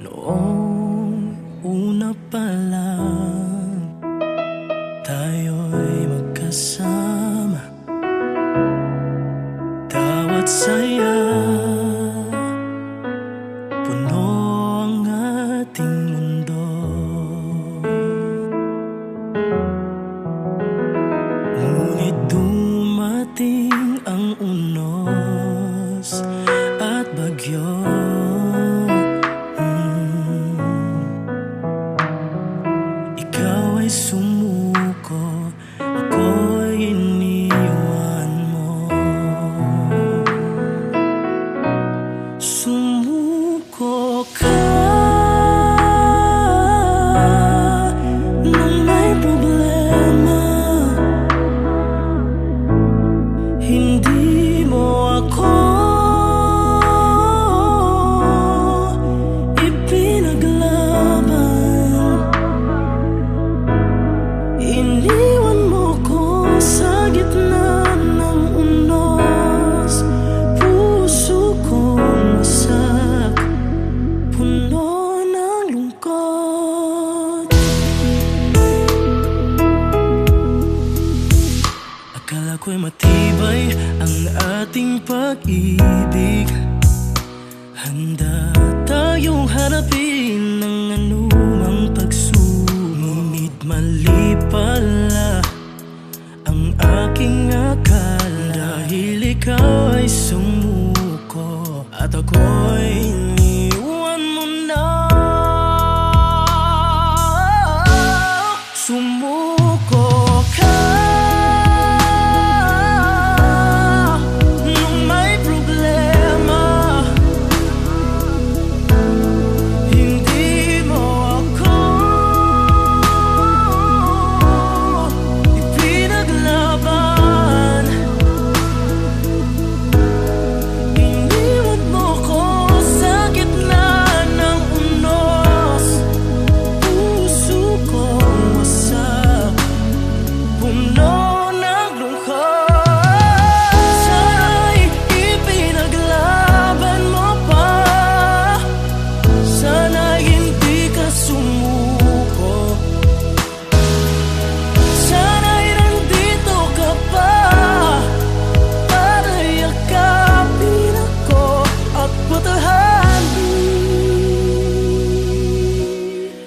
Noong una pa lang tayo'y magkasama, tawa't saya, puno ang ating mundo. Ngunit dumating ang unos at bagyo. Ikaw ay sumuko, ako'y iniwan mo. Sumuko ka nung may problema. Hindi mo ako iniwan mo ko sa gitna ng unos. Puso kong wasak, puno ng lungkot. Akala ko'y matibay ang ating pag-ibig, handa tayong harapin ng anumang pagsubok. Mali pala ang aking akala, dahil ikaw ay sumuko at ako'y iniwan mo na. Sumuko ka nung may problema. Hindi mo ako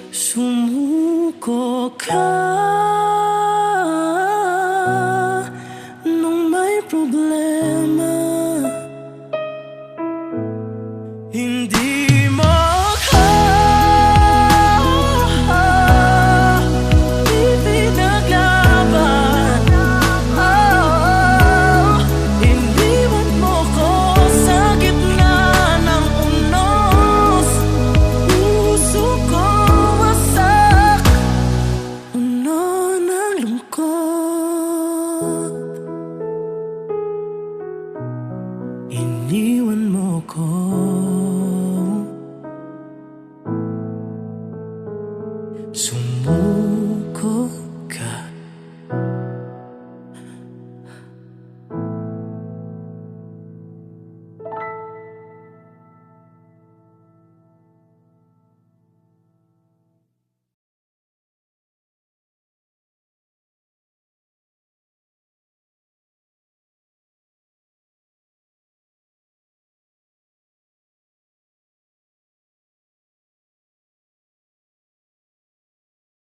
sumuko ka nung may problema. Hindi mo ako ipinaglaban. Iniwan mo ko sa gitna ng unos. Puso ko iniwan mo ko.